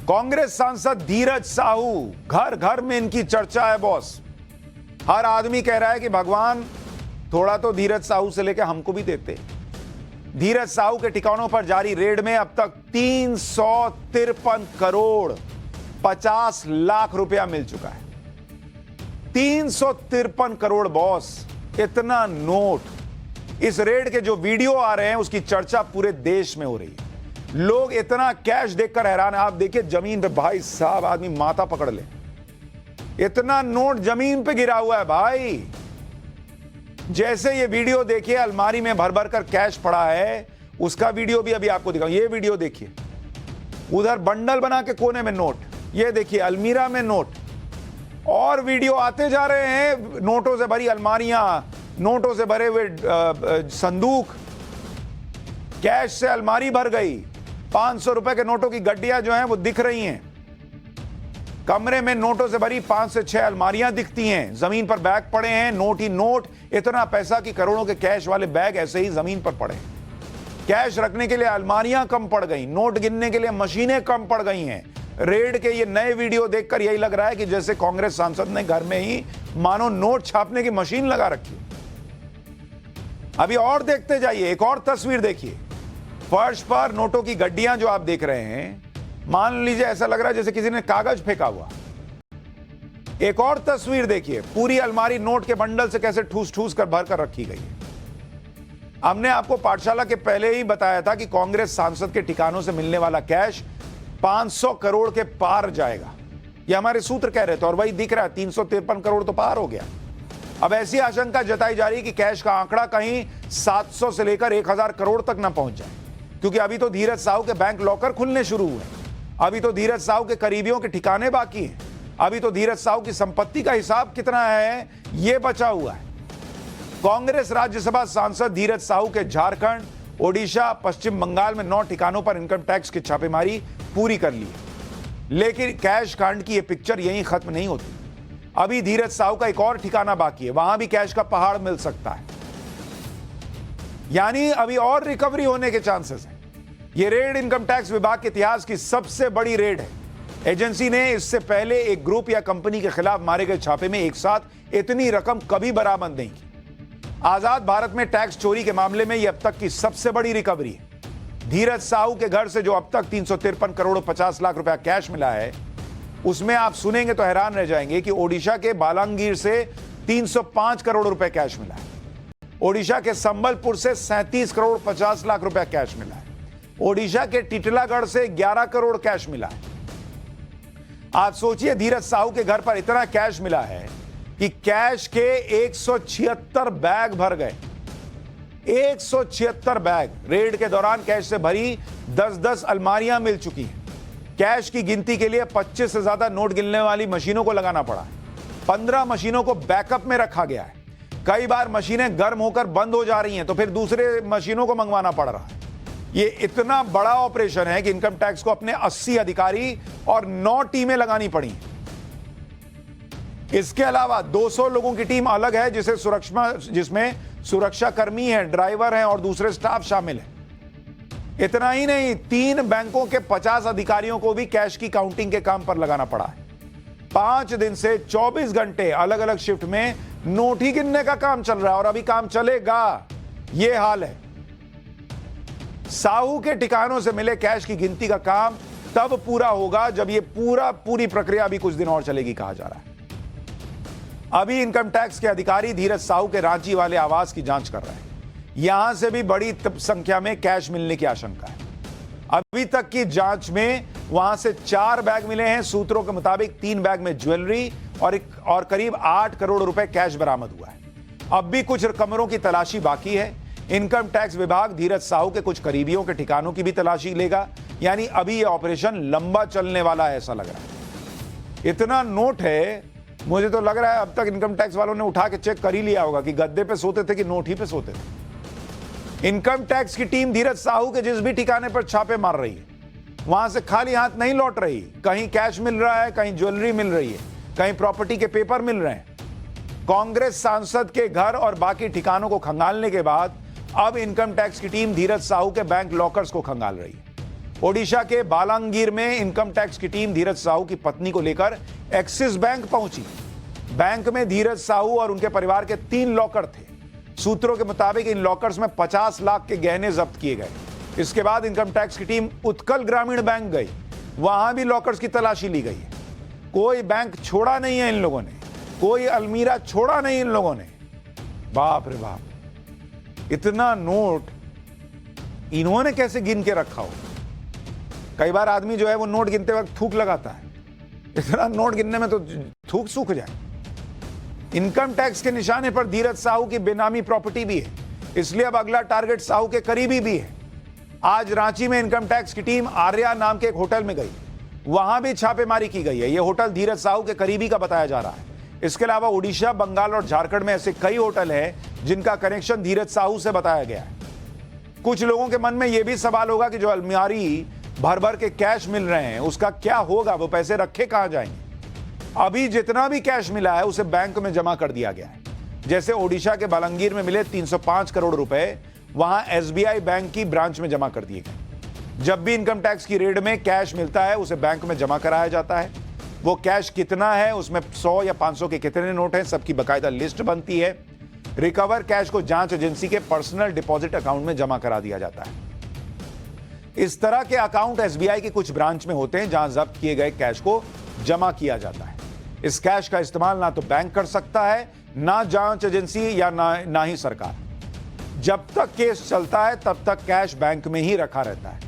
कांग्रेस सांसद धीरज साहू, घर घर में इनकी चर्चा है बॉस। हर आदमी कह रहा है कि भगवान थोड़ा तो धीरज साहू से लेकर हमको भी देते। धीरज साहू के ठिकानों पर जारी रेड में अब तक 353 करोड़ 50 लाख रुपया मिल चुका है। 353 करोड़ बॉस, इतना नोट। इस रेड के जो वीडियो आ रहे हैं उसकी चर्चा पूरे देश में हो रही है। लोग इतना कैश देखकर हैरान है। आप देखिए जमीन पे, भाई साहब आदमी माथा पकड़ ले, इतना नोट जमीन पे गिरा हुआ है भाई। जैसे ये वीडियो देखिए, अलमारी में भर भर कर कैश पड़ा है, उसका वीडियो भी अभी आपको दिखाऊं। ये वीडियो देखिए, उधर बंडल बना के कोने में नोट, ये देखिए अलमीरा में नोट, और वीडियो आते जा रहे हैं। नोटों से भरी अलमारियां, नोटों से भरे हुए संदूक, कैश से अलमारी भर गई। 500 रुपए के नोटों की गड्डियां जो हैं वो दिख रही हैं। कमरे में नोटों से भरी 5 से 6 अलमारियां दिखती हैं। जमीन पर बैग पड़े हैं, नोट ही नोट। इतना पैसा कि करोड़ों के कैश वाले बैग ऐसे ही जमीन पर पड़े। कैश रखने के लिए अलमारियां कम पड़ गई, नोट गिनने के लिए मशीनें कम पड़ गई हैं। रेड के ये नए वीडियो देखकर यही लग रहा है कि जैसे कांग्रेस सांसद ने घर में ही मानो नोट छापने की मशीन लगा रखी। अभी और देखते जाइए, एक और तस्वीर देखिए। फर्श पर नोटों की गड्डियां जो आप देख रहे हैं, मान लीजिए ऐसा लग रहा है जैसे किसी ने कागज फेंका हुआ। एक और तस्वीर देखिए, पूरी अलमारी नोट के बंडल से कैसे ठूस ठूस कर भर कर रखी गई है। हमने आपको पाठशाला के पहले ही बताया था कि कांग्रेस सांसद के ठिकानों से मिलने वाला कैश 500 करोड़ के पार जाएगा। यह हमारे सूत्र कह रहे थे और वही दिख रहा है। 353 करोड़ तो पार हो गया। अब ऐसी आशंका जताई जा रही है कि कैश का आंकड़ा कहीं 700 से लेकर 1000 करोड़ तक ना पहुंच जाए, क्योंकि अभी तो धीरज साहू के बैंक लॉकर खुलने शुरू हुए। अभी तो धीरज साहू के करीबियों के ठिकाने बाकी हैं। अभी तो धीरज साहू की संपत्ति का हिसाब कितना है यह बचा हुआ है। कांग्रेस राज्यसभा सांसद धीरज साहू के झारखंड, ओडिशा, पश्चिम बंगाल में 9 ठिकानों पर इनकम टैक्स की छापेमारी पूरी कर ली है। लेकिन कैश कांड की यह पिक्चर यहीं खत्म नहीं होती। अभी धीरज साहू का एक और ठिकाना बाकी है, वहां भी कैश का पहाड़ मिल सकता है। यानी अभी और रिकवरी होने के चांसेस हैं। यह रेड इनकम टैक्स विभाग के इतिहास की सबसे बड़ी रेड है। एजेंसी ने इससे पहले एक ग्रुप या कंपनी के खिलाफ मारे गए छापे में एक साथ इतनी रकम कभी बरामद नहीं की। आजाद भारत में टैक्स चोरी के मामले में यह अब तक की सबसे बड़ी रिकवरी है। धीरज साहू के घर से जो अब तक 353 करोड़ 50 लाख रुपया कैश मिला है, उसमें आप सुनेंगे तो हैरान रह जाएंगे कि ओडिशा के बालांगीर से 305 करोड़ रुपए कैश मिला है। ओडिशा के संबलपुर से 37 करोड़ 50 लाख रुपया कैश मिला है। ओडिशा के टिटलागढ़ से 11 करोड़ कैश मिला है। आप सोचिए, धीरज साहू के घर पर इतना कैश मिला है कि कैश के 176 बैग भर गए। 176 बैग। रेड के दौरान कैश से भरी 10-10 अलमारियां मिल चुकी हैं। कैश की गिनती के लिए 25 से ज्यादा नोट गिनने वाली मशीनों को लगाना पड़ा। 15 मशीनों को बैकअप में रखा गया है। कई बार मशीनें गर्म होकर बंद हो जा रही हैं तो फिर दूसरे मशीनों को मंगवाना पड़ रहा है। ये इतना बड़ा ऑपरेशन है कि इनकम टैक्स को अपने 80 अधिकारी और 9 टीमें लगानी पड़ी। इसके अलावा 200 लोगों की टीम अलग है जिसमें सुरक्षा कर्मी हैं, ड्राइवर हैं और दूसरे स्टाफ शामिल हैं। इतना ही नहीं, 3 बैंकों के 50 अधिकारियों को भी कैश की काउंटिंग के काम पर लगाना पड़ा है। 5 दिन से 24 घंटे अलग अलग शिफ्ट में नोट ही गिनने का काम चल रहा है और अभी काम चलेगा। यह हाल है। साहू के ठिकानों से मिले कैश की गिनती का काम तब पूरा होगा जब यह पूरी प्रक्रिया भी कुछ दिन और चलेगी, कहा जा रहा है। अभी इनकम टैक्स के अधिकारी धीरज साहू के रांची वाले आवास की जांच कर रहे हैं। यहां से भी बड़ी संख्या में कैश मिलने की आशंका है। अभी तक की जांच में वहां से 4 बैग मिले हैं। सूत्रों के मुताबिक 3 बैग में ज्वेलरी और करीब 8 करोड़ रुपए कैश बरामद हुआ है। अब भी कुछ कमरों की तलाशी बाकी है। इनकम टैक्स विभाग धीरज साहू के कुछ करीबियों के ठिकानों की भी तलाशी लेगा। यानी अभी यह ऑपरेशन लंबा चलने वाला है, ऐसा लग रहा है। इतना नोट है, मुझे तो लग रहा है अब तक इनकम टैक्स वालों ने उठा के चेक कर ही लिया होगा कि गद्दे पे सोते थे कि नोट ही पे सोते थे। इनकम टैक्स की टीम धीरज साहू के जिस भी ठिकाने पर छापे मार रही है, वहां से खाली हाथ नहीं लौट रही। कहीं कैश मिल रहा है, कहीं ज्वेलरी मिल रही है, कहीं प्रॉपर्टी के पेपर मिल रहे हैं। कांग्रेस सांसद के घर और बाकी ठिकानों को खंगालने के बाद अब इनकम टैक्स की टीम धीरज साहू के बैंक लॉकर्स को खंगाल रही है। ओडिशा के बालांगीर में इनकम टैक्स की टीम धीरज साहू की पत्नी को लेकर एक्सिस बैंक पहुंची। बैंक में धीरज साहू और उनके परिवार के 3 लॉकर थे। सूत्रों के मुताबिक इन लॉकर्स में 50 लाख के गहने जब्त किए गए। इसके बाद इनकम टैक्स की टीम उत्कल ग्रामीण बैंक गई, वहां भी लॉकर्स की तलाशी ली गई है। कोई बैंक छोड़ा नहीं है इन लोगों ने, कोई अलमीरा छोड़ा नहीं इन लोगों ने। बाप रे बाप, इतना नोट इन्होंने कैसे गिन के रखा हो। कई बार आदमी जो है वो नोट गिनते वक्त थूक लगाता है, इतना नोट गिनने में तो थूक सूख जाए। इनकम टैक्स के निशाने पर धीरज साहू की बेनामी प्रॉपर्टी भी है, इसलिए अब अगला टारगेट साहू के करीबी भी है। आज रांची में इनकम टैक्स की टीम आर्या नाम के एक होटल में गई, वहां भी छापेमारी की गई है। यह होटल धीरज साहू के करीबी का बताया जा रहा है। इसके अलावा उड़ीसा, बंगाल और झारखंड में ऐसे कई होटल हैं जिनका कनेक्शन धीरज साहू से बताया गया है। कुछ लोगों के मन में यह भी सवाल होगा कि जो अलमारी भर भर के कैश मिल रहे हैं उसका क्या होगा, वो पैसे रखे कहां जाएंगे। अभी जितना भी कैश मिला है उसे बैंक में जमा कर दिया गया है। जैसे ओडिशा के बालांगीर में मिले 305 करोड़ रुपए वहां एसबीआई बैंक की ब्रांच में जमा कर दिए गए। जब भी इनकम टैक्स की रेड में कैश मिलता है उसे बैंक में जमा कराया जाता है। वो कैश कितना है, उसमें 100 या 500 के कितने नोट हैं, सबकी बकायदा लिस्ट बनती है। रिकवर कैश को जांच एजेंसी के पर्सनल डिपॉजिट अकाउंट में जमा करा दिया जाता है। इस तरह के अकाउंट एसबीआई की कुछ ब्रांच में होते हैं जहां जब्त किए गए कैश को जमा किया जाता है। इस कैश का इस्तेमाल ना तो बैंक कर सकता है, ना जांच एजेंसी या ना ही सरकार। जब तक केस चलता है तब तक कैश बैंक में ही रखा रहता है।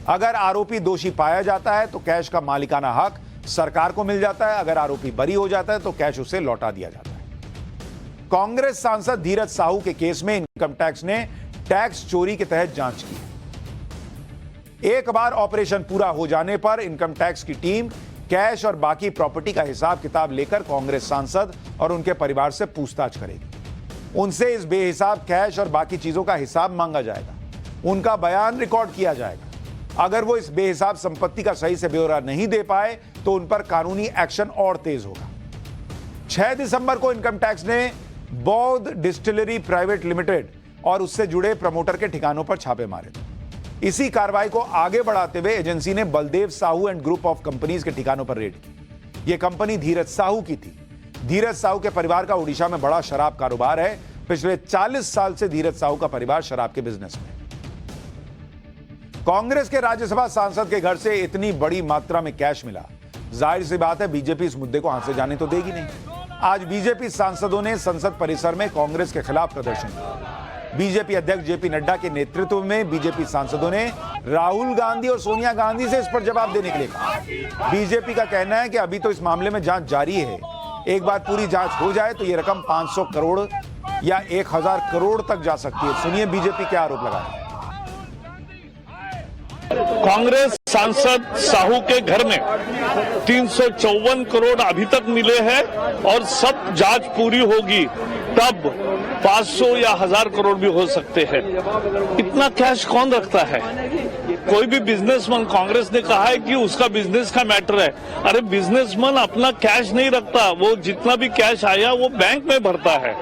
अगर आरोपी दोषी पाया जाता है तो कैश का मालिकाना हक सरकार को मिल जाता है। अगर आरोपी बरी हो जाता है तो कैश उसे लौटा दिया जाता है। कांग्रेस सांसद धीरज साहू के केस में इनकम टैक्स ने टैक्स चोरी के तहत जांच की है। एक बार ऑपरेशन पूरा हो जाने पर इनकम टैक्स की टीम कैश और बाकी प्रॉपर्टी का हिसाब किताब लेकर कांग्रेस सांसद और उनके परिवार से पूछताछ करेगी। उनसे इस बेहिसाब कैश और बाकी चीजों का हिसाब मांगा जाएगा। उनका बयान रिकॉर्ड किया जाएगा। अगर वो इस बेहिसाब संपत्ति का सही से ब्यौरा नहीं दे पाए तो उन पर कानूनी एक्शन और तेज होगा। 6 दिसंबर को इनकम टैक्स ने बौद्ध डिस्टिलरी प्राइवेट लिमिटेड और उससे जुड़े प्रमोटर के ठिकानों पर छापे मारे थे। इसी कार्रवाई को आगे बढ़ाते हुए एजेंसी ने Baldev Sahu and group of companies के ठिकानों पर रेड की। यह कंपनी धीरज साहू की थी। धीरज साहू के परिवार का ओडिशा में बड़ा शराब कारोबार है। पिछले 40 साल से धीरज साहू का परिवार शराब के बिजनेस में। कांग्रेस के राज्यसभा सांसद के घर से इतनी बड़ी मात्रा में कैश मिला, जाहिर सी बात है बीजेपी इस मुद्दे को हाथ से जाने तो देगी नहीं। आज बीजेपी सांसदों ने संसद परिसर में कांग्रेस के खिलाफ प्रदर्शन किया। बीजेपी अध्यक्ष जेपी नड्डा के नेतृत्व में बीजेपी सांसदों ने राहुल गांधी और सोनिया गांधी से इस पर जवाब देने के लिए कहा। बीजेपी का कहना है कि अभी तो इस मामले में जांच जारी है। एक बार पूरी जांच हो जाए तो यह रकम 500 करोड़ या 1000 करोड़ तक जा सकती है। सुनिए बीजेपी क्या आरोप लगा रही है। कांग्रेस सांसद साहू के घर में 354 करोड़ अभी तक मिले हैं और सब जांच पूरी होगी तब 500 या 1000 करोड़ भी हो सकते हैं। इतना कैश कौन रखता है? कोई भी बिजनेसमैन, कांग्रेस ने कहा है कि उसका बिजनेस का मैटर है। अरे बिजनेसमैन अपना कैश नहीं रखता, वो जितना भी कैश आया वो बैंक में भरता है।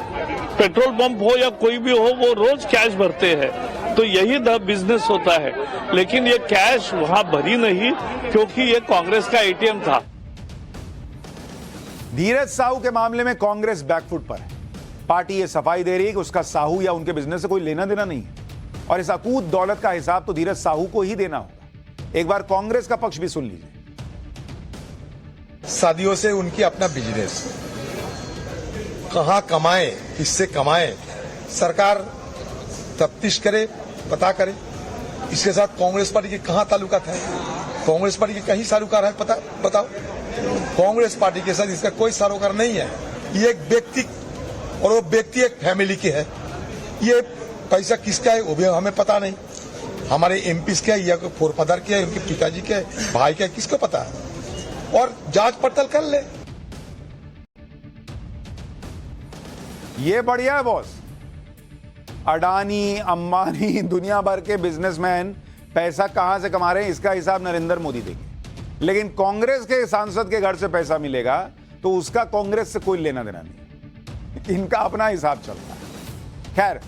पेट्रोल पंप हो या कोई भी हो, वो रोज कैश भरते हैं। तो यही बिजनेस होता है। लेकिन ये कैश वहां भरी नहीं क्योंकि ये कांग्रेस का एटीएम था। धीरज साहू के मामले में कांग्रेस बैकफुट पर है। पार्टी ये सफाई दे रही है कि उसका साहू या उनके बिजनेस से कोई लेना देना नहीं है और इस अकूत दौलत का हिसाब तो धीरज साहू को ही देना होगा। एक बार कांग्रेस का पक्ष भी सुन लीजिए। सदियों से उनकी अपना बिजनेस, कहां कमाए, किससे कमाए, सरकार तफ्तीश करे, पता करे। इसके साथ कांग्रेस पार्टी के कहां ताल्लुकात है? कांग्रेस पार्टी के कहीं सारूकार है? पता बताओ। कांग्रेस पार्टी के साथ इसका कोई सारूकार नहीं है। ये एक व्यक्ति और वो व्यक्ति एक फैमिली के है। ये पैसा किसका है वो भी हमें पता नहीं। हमारे एमपी के है या फोरफादर के है, उनके पिताजी के है, भाई के है, किसको पता है? और जांच पड़ताल कर ले। ये बढ़िया है बॉस। अडानी, अंबानी, दुनिया भर के बिजनेसमैन पैसा कहां से कमा रहे हैं इसका हिसाब नरेंद्र मोदी देंगे। लेकिन कांग्रेस के सांसद के घर से पैसा मिलेगा तो उसका कांग्रेस से कोई लेना देना नहीं। इनका अपना हिसाब चलता है। खैर,